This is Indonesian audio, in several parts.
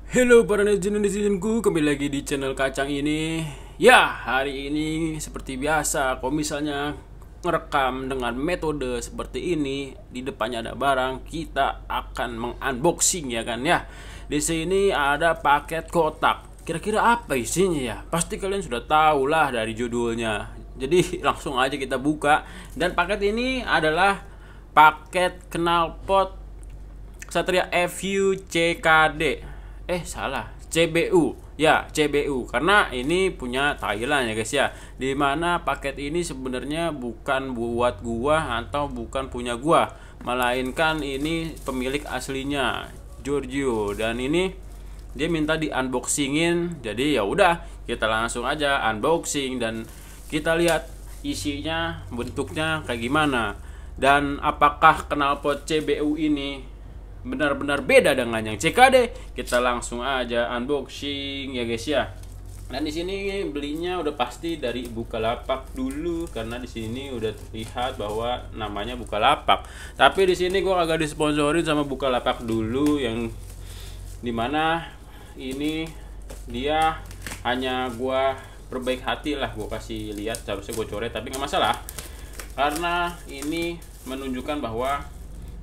Halo para netizen-netizenku, kembali lagi di channel Kacang ini. Ya, hari ini seperti biasa, kalau misalnya ngerekam dengan metode seperti ini, di depannya ada barang, kita akan mengunboxing ya kan ya. Di sini ada paket kotak. Kira-kira apa isinya ya? Pasti kalian sudah tahu lah dari judulnya. Jadi langsung aja kita buka. Dan paket ini adalah paket knalpot Ksatria FU CKD. Salah, CBU. Ya, CBU. Karena ini punya Thailand ya guys ya. Dimana paket ini sebenarnya bukan buat gua atau bukan punya gua, melainkan ini pemilik aslinya, Giorgio. Dan ini dia minta di unboxingin. Jadi ya udah, kita langsung aja unboxing dan kita lihat isinya, bentuknya kayak gimana. Dan apakah knalpot CBU ini benar-benar beda dengan yang CKD? Kita langsung aja unboxing ya guys ya. Dan di sini belinya udah pasti dari Bukalapak dulu, karena di sini udah terlihat bahwa namanya Bukalapak. Tapi di sini gua agak disponsorin sama Bukalapak dulu, yang dimana ini dia hanya gua perbaik hati lah, gua kasih lihat, seharusnya gua coret tapi nggak masalah, karena ini menunjukkan bahwa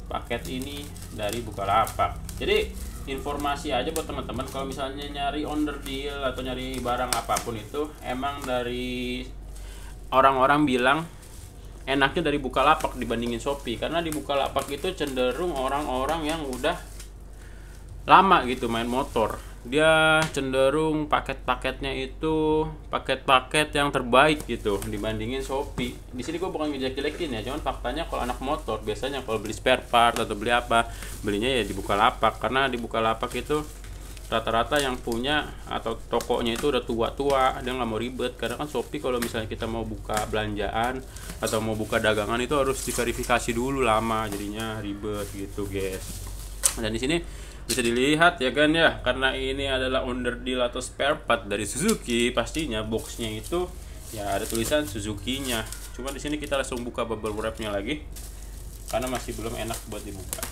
paket ini dari Bukalapak. Jadi informasi aja buat teman-teman, kalau misalnya nyari onder deal atau nyari barang apapun itu, emang dari orang-orang bilang enaknya dari Bukalapak dibandingin Shopee, karena di Bukalapak itu cenderung orang-orang yang udah lama gitu main motor. Dia cenderung paket-paketnya itu paket-paket yang terbaik gitu dibandingin Shopee. Di sini gue bukan ngejelek-jelekin ya, cuman faktanya kalau anak motor biasanya kalau beli spare part atau beli apa, belinya ya di Bukalapak, karena di Bukalapak itu rata-rata yang punya atau tokonya itu udah tua-tua, dia nggak mau ribet. Karena kan Shopee kalau misalnya kita mau buka belanjaan atau mau buka dagangan itu harus diverifikasi dulu, lama jadinya ribet gitu guys. Dan di sini bisa dilihat ya kan ya, karena ini adalah under deal atau spare part dari Suzuki, pastinya boxnya itu ya ada tulisan Suzuki-nya. Cuma di sini kita langsung buka bubble wrap-nya lagi karena masih belum enak buat dibuka.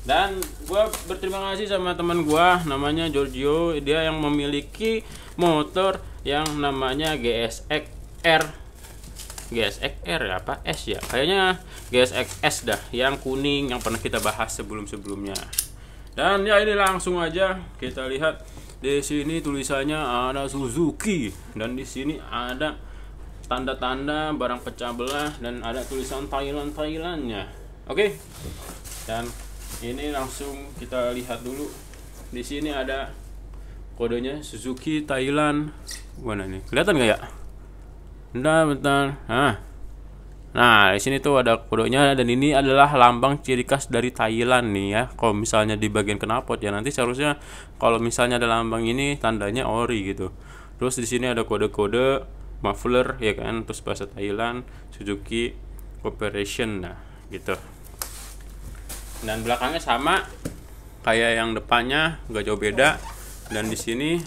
Dan gue berterima kasih sama teman gue namanya Giorgio, dia yang memiliki motor yang namanya GSX-R apa S ya, kayaknya GSX-S dah, yang kuning yang pernah kita bahas sebelum-sebelumnya. Dan ya ini langsung aja kita lihat, di sini tulisannya ada Suzuki, dan di sini ada tanda-tanda barang pecah belah dan ada tulisan Thailandnya. Oke. Dan ini langsung kita lihat dulu. Di sini ada kodenya Suzuki Thailand. Mana nih? Kelihatan nggak ya? Bentar. Nah, di sini tuh ada kodenya, dan ini adalah lambang ciri khas dari Thailand nih ya. Kalau misalnya di bagian knalpot ya, nanti seharusnya kalau misalnya ada lambang ini tandanya ori gitu. Terus di sini ada kode-kode muffler ya kan, terus bahasa Thailand, Suzuki Corporation, nah gitu. Dan belakangnya sama kayak yang depannya, nggak jauh beda. Dan di sini,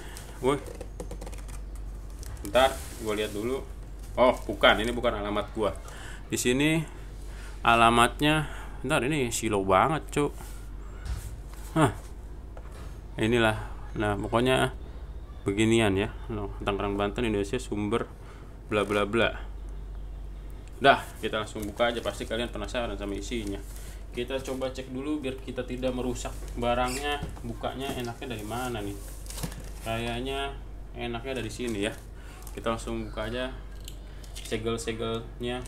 bentar, gue lihat dulu. Oh, bukan, ini bukan alamat gua. Di sini alamatnya, bentar, ini silo banget, cuk. Inilah. Nah, pokoknya beginian ya. Tangerang, Banten, Indonesia, sumber bla bla bla. Dah, kita langsung buka aja, pasti kalian penasaran sama isinya. Kita coba cek dulu biar kita tidak merusak barangnya. Bukanya enaknya dari mana nih? Kayaknya enaknya dari sini ya. Kita langsung buka aja segel-segelnya.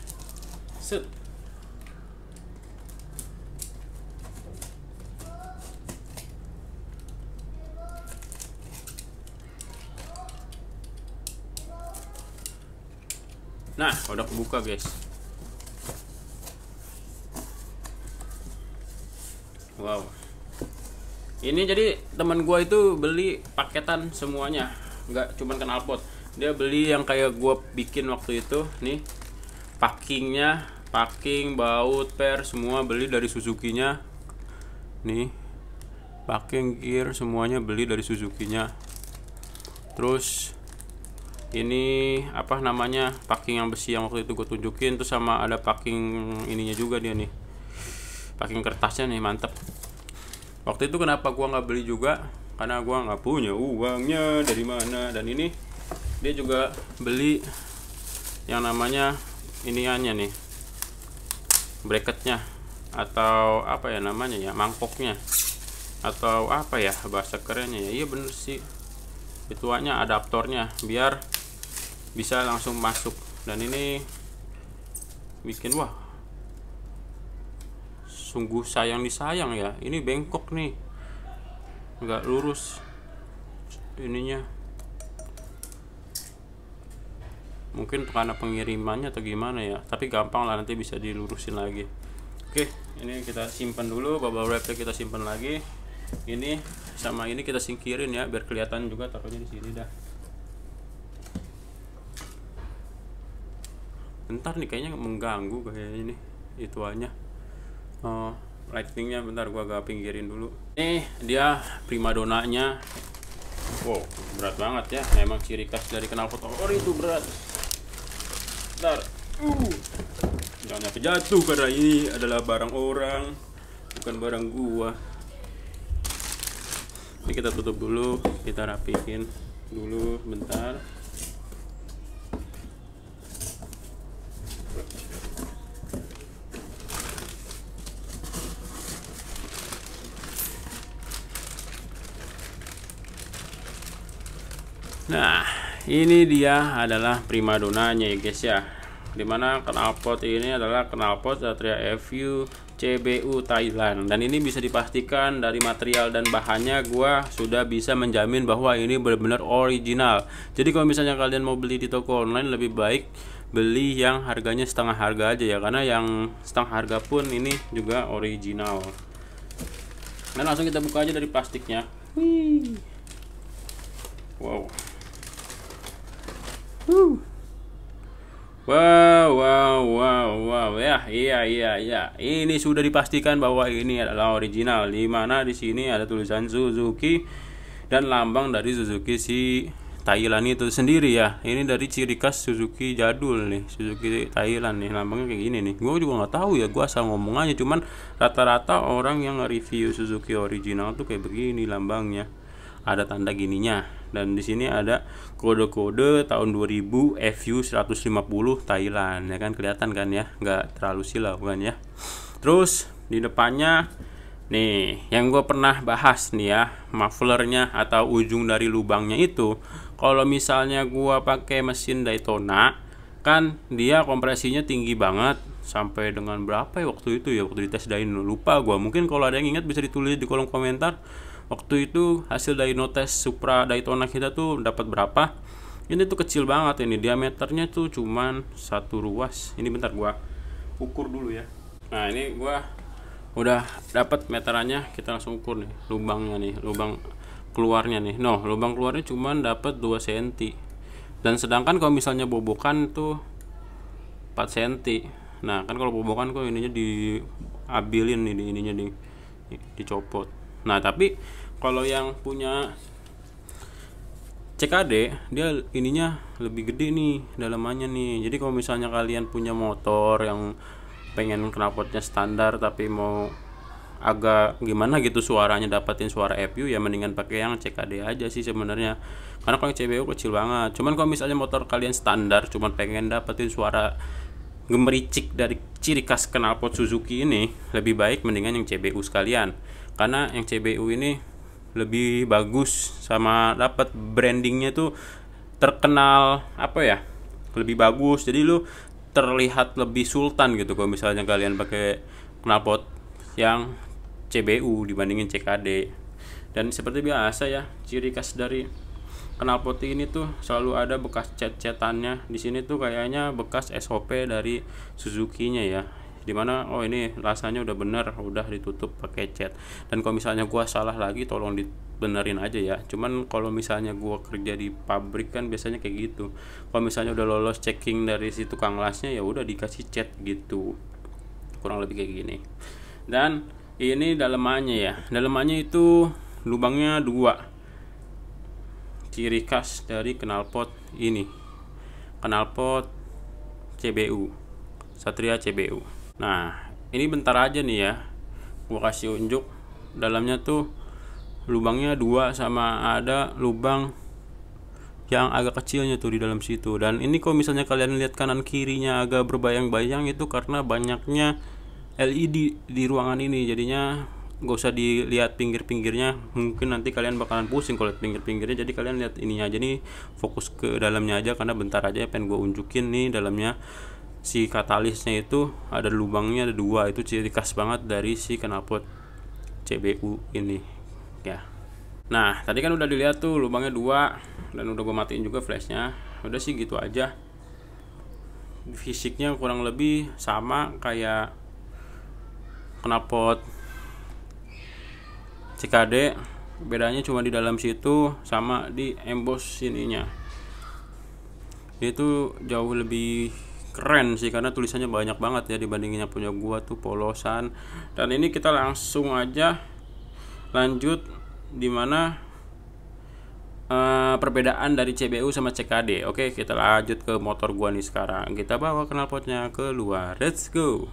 Set. Nah, udah kebuka guys. Wow. Ini jadi teman gua itu beli paketan semuanya, nggak cuman knalpot. Dia beli yang kayak gua bikin waktu itu nih, packing, baut, per, semua beli dari Suzuki-nya. Nih, packing, gear, semuanya beli dari Suzuki-nya. Terus ini apa namanya, packing yang besi yang waktu itu gue tunjukin, terus sama ada packing ininya juga dia nih, packing kertasnya nih, mantep. Waktu itu kenapa gua nggak beli juga, karena gua nggak punya uangnya dari mana. Dan ini dia juga beli yang namanya iniannya nih, bracketnya atau apa ya namanya ya, mangkoknya atau apa ya bahasa kerennya ya. Iya bener sih, ituannya adaptornya biar bisa langsung masuk. Dan ini bikin wah, sungguh sayang disayang ya. Ini bengkok nih, nggak lurus ininya, mungkin karena pengirimannya atau gimana ya, tapi gampang lah, nanti bisa dilurusin lagi. Oke, ini kita simpan dulu, bubble wrap kita simpan lagi. Ini sama ini kita singkirin ya, biar kelihatan juga taruhnya di sini dah. Bentar nih, kayaknya mengganggu kayaknya nih ituannya. Lightingnya bentar, gua agak pinggirin dulu. Dia primadonanya. Wow, berat banget ya. Memang ciri khas dari knalpot ori itu berat. Bentar. Jangan sampai jatuh karena ini adalah barang orang, bukan barang gua. Ini kita tutup dulu, kita rapihin dulu bentar. Nah, ini dia adalah primadonanya ya guys ya. Dimana knalpot ini adalah knalpot Satria FU CBU Thailand, dan ini bisa dipastikan dari material dan bahannya gua sudah bisa menjamin bahwa ini benar-benar original. Jadi kalau misalnya kalian mau beli di toko online, lebih baik beli yang harganya setengah harga aja ya, karena yang setengah harga pun ini juga original. Dan langsung kita buka aja dari plastiknya. Wow. Wow ya, iya. Ini sudah dipastikan bahwa ini adalah original. Dimana di sini ada tulisan Suzuki dan lambang dari Suzuki si Thailand itu sendiri ya. Ini dari ciri khas Suzuki jadul nih, Suzuki Thailand nih, lambangnya kayak gini nih. Gue juga nggak tahu ya, gue asal ngomong aja. Cuman rata-rata orang yang review Suzuki original tuh kayak begini lambangnya. Ada tanda gininya, dan di sini ada kode-kode tahun 2000 FU 150 Thailand ya kan, kelihatan kan ya, nggak terlalu silau kan ya. Terus di depannya nih yang gue pernah bahas nih ya, mufflernya atau ujung dari lubangnya itu, kalau misalnya gue pakai mesin Daytona kan dia kompresinya tinggi banget, sampai dengan berapa ya waktu itu ya, waktu dites dyno, lupa gue. Mungkin kalau ada yang ingat bisa ditulis di kolom komentar. Waktu itu hasil dyno tes Supra Daytona kita tuh dapat berapa. Ini tuh kecil banget, ini diameternya tuh cuman 1 ruas. Ini bentar gua ukur dulu ya. Nah, ini gua udah dapat meterannya, kita langsung ukur nih lubangnya nih, lubang keluarnya nih. Lubang keluarnya cuman dapat 2 cm. Dan sedangkan kalau misalnya bobokan tuh 4 cm. Nah, kan kalau bobokan kok ininya diabilin nih, ininya dicopot. Nah, tapi kalau yang punya CKD dia ininya lebih gede nih dalamannya nih. Jadi kalau misalnya kalian punya motor yang pengen knalpotnya standar tapi mau agak gimana gitu suaranya, dapatin suara FU, ya mendingan pakai yang CKD aja sih sebenarnya. Karena kalau CBU kecil banget. Cuman kalau misalnya motor kalian standar cuman pengen dapetin suara gemericik dari ciri khas knalpot Suzuki ini, lebih baik mendingan yang CBU sekalian. Karena yang CBU ini lebih bagus, sama dapat brandingnya tuh terkenal apa ya, lebih bagus. Jadi lu terlihat lebih sultan gitu kalau misalnya kalian pakai knalpot yang CBU dibandingin CKD. Dan seperti biasa ya, ciri khas dari knalpot ini tuh selalu ada bekas cat-catannya. Di sini tuh kayaknya bekas SOP dari Suzuki-nya ya, dimana ini rasanya udah bener, udah ditutup pakai cat. Dan kalau misalnya gua salah lagi tolong dibenerin aja ya. Cuman kalau misalnya gua kerja di pabrik kan biasanya kayak gitu, kalau misalnya udah lolos checking dari si tukang lasnya ya udah dikasih cat gitu, kurang lebih kayak gini. Dan ini dalemannya ya, dalemannya itu lubangnya 2, ciri khas dari knalpot ini, knalpot CBU Satria CBU. Nah, ini bentar aja nih ya, gua kasih unjuk dalamnya tuh lubangnya 2 sama ada lubang yang agak kecilnya tuh di dalam situ. Dan ini kalau misalnya kalian lihat kanan kirinya agak berbayang-bayang, itu karena banyaknya LED di ruangan ini. Jadinya gak usah dilihat pinggir-pinggirnya, mungkin nanti kalian bakalan pusing kalau lihat pinggir-pinggirnya. Jadi kalian lihat ininya aja nih, fokus ke dalamnya aja, karena bentar aja pengen gue unjukin nih dalamnya. Si katalisnya itu ada lubangnya, ada 2, itu ciri khas banget dari si knalpot CBU ini ya. Nah tadi kan udah dilihat tuh lubangnya 2, dan udah gue matiin juga flashnya. Udah sih gitu aja, fisiknya kurang lebih sama kayak knalpot CKD, bedanya cuma di dalam situ sama di emboss sininya. Itu jauh lebih keren sih, karena tulisannya banyak banget ya dibandingin yang punya gua tuh polosan. Dan ini kita langsung aja lanjut dimana perbedaan dari CBU sama CKD. Oke, kita lanjut ke motor gua nih sekarang. Kita bawa knalpotnya keluar, let's go.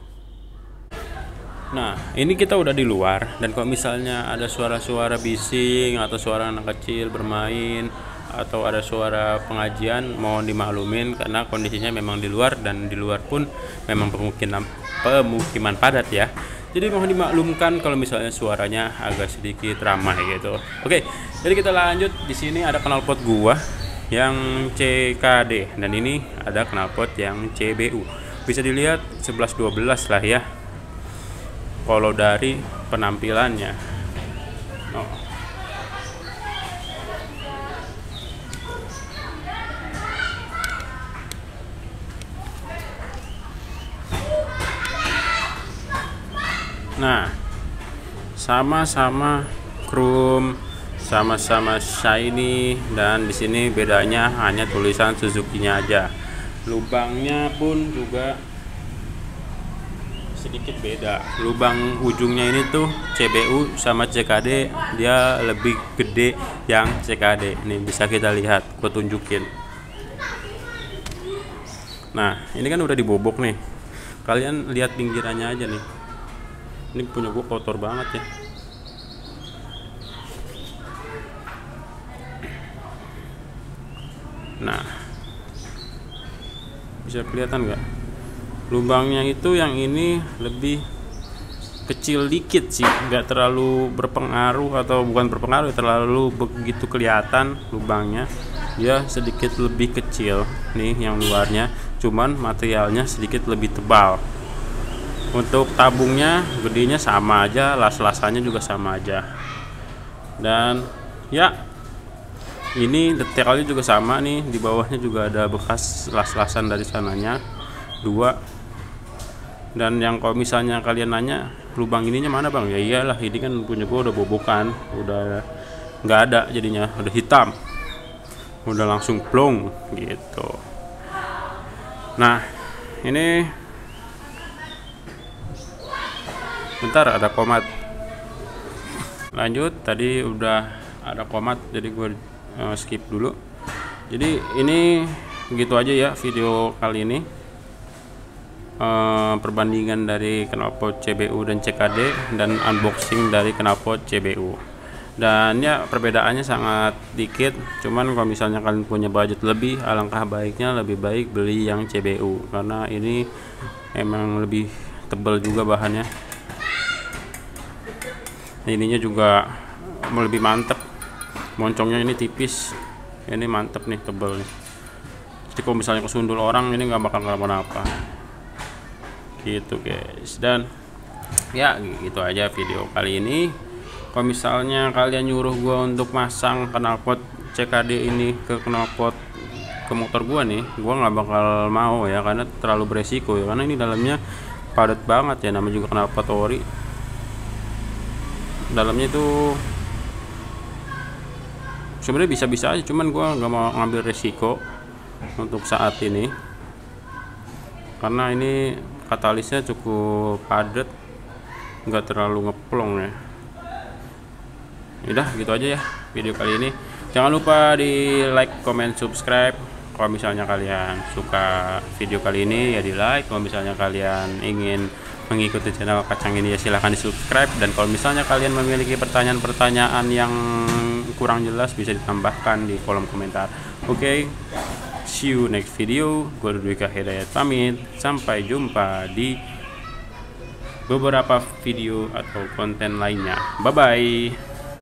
Nah ini kita udah di luar, dan kalau misalnya ada suara-suara bising atau suara anak kecil bermain atau ada suara pengajian, mohon dimaklumin karena kondisinya memang di luar, dan di luar pun memang pemukiman padat ya. Jadi mohon dimaklumkan kalau misalnya suaranya agak sedikit ramai gitu. Oke, jadi kita lanjut. Di sini ada knalpot gua yang CKD, dan ini ada knalpot yang CBU. Bisa dilihat 11-12 lah ya kalau dari penampilannya. Oh. Nah, sama-sama chrome, sama-sama shiny, dan di sini bedanya hanya tulisan Suzuki-nya aja. Lubangnya pun juga sedikit beda. Lubang ujungnya ini tuh CBU sama CKD dia lebih gede yang CKD. Nih bisa kita lihat, gue tunjukin. Nah, ini kan udah dibobok nih. Kalian lihat pinggirannya aja nih. Ini punya gue kotor banget ya. Nah, bisa kelihatan nggak? Lubangnya itu yang ini lebih kecil dikit sih, nggak terlalu berpengaruh, atau bukan berpengaruh, terlalu begitu kelihatan lubangnya. Dia sedikit lebih kecil nih yang luarnya, cuman materialnya sedikit lebih tebal. Untuk tabungnya gedenya sama aja, las-lasannya juga sama aja. Dan ya ini detailnya juga sama nih, di bawahnya juga ada bekas las-lasan dari sananya 2. Dan yang kalau misalnya kalian nanya lubang ininya mana bang, ya iyalah ini kan punya gua udah bobokan, udah nggak ada, jadinya udah hitam, udah langsung plong gitu. Nah ini bentar, ada komat. Lanjut, tadi udah ada komat jadi gue skip dulu. Jadi ini gitu aja ya video kali ini, perbandingan dari knalpot CBU dan CKD, dan unboxing dari knalpot CBU. Dan ya perbedaannya sangat dikit, cuman kalau misalnya kalian punya budget lebih, alangkah baiknya lebih baik beli yang CBU, karena ini emang lebih tebal juga bahannya. Ininya juga lebih mantep, moncongnya ini tipis, ini mantep nih, tebel nih. Jadi kalau misalnya kesundul orang ini nggak bakal kenapa-napa gitu guys. Dan ya gitu aja video kali ini. Kalau misalnya kalian nyuruh gua untuk masang knalpot CKD ini ke knalpot ke motor gua nih, gua nggak bakal mau ya, karena terlalu beresiko ya, karena ini dalamnya padat banget ya, namanya juga knalpot ori. Dalamnya itu sebenarnya bisa-bisa aja, cuman gua nggak mau ngambil resiko untuk saat ini, karena ini katalisnya cukup padat, nggak terlalu ngeplong ya. Udah gitu aja ya video kali ini. Jangan lupa di like, comment, subscribe. Kalau misalnya kalian suka video kali ini ya di like. Kalau misalnya kalian ingin mengikuti channel Kacang ini ya silahkan di subscribe, dan kalau misalnya kalian memiliki pertanyaan-pertanyaan yang kurang jelas bisa ditambahkan di kolom komentar. Oke, see you next video. Gue Dwika Hidayat pamit, sampai jumpa di beberapa video atau konten lainnya. Bye bye.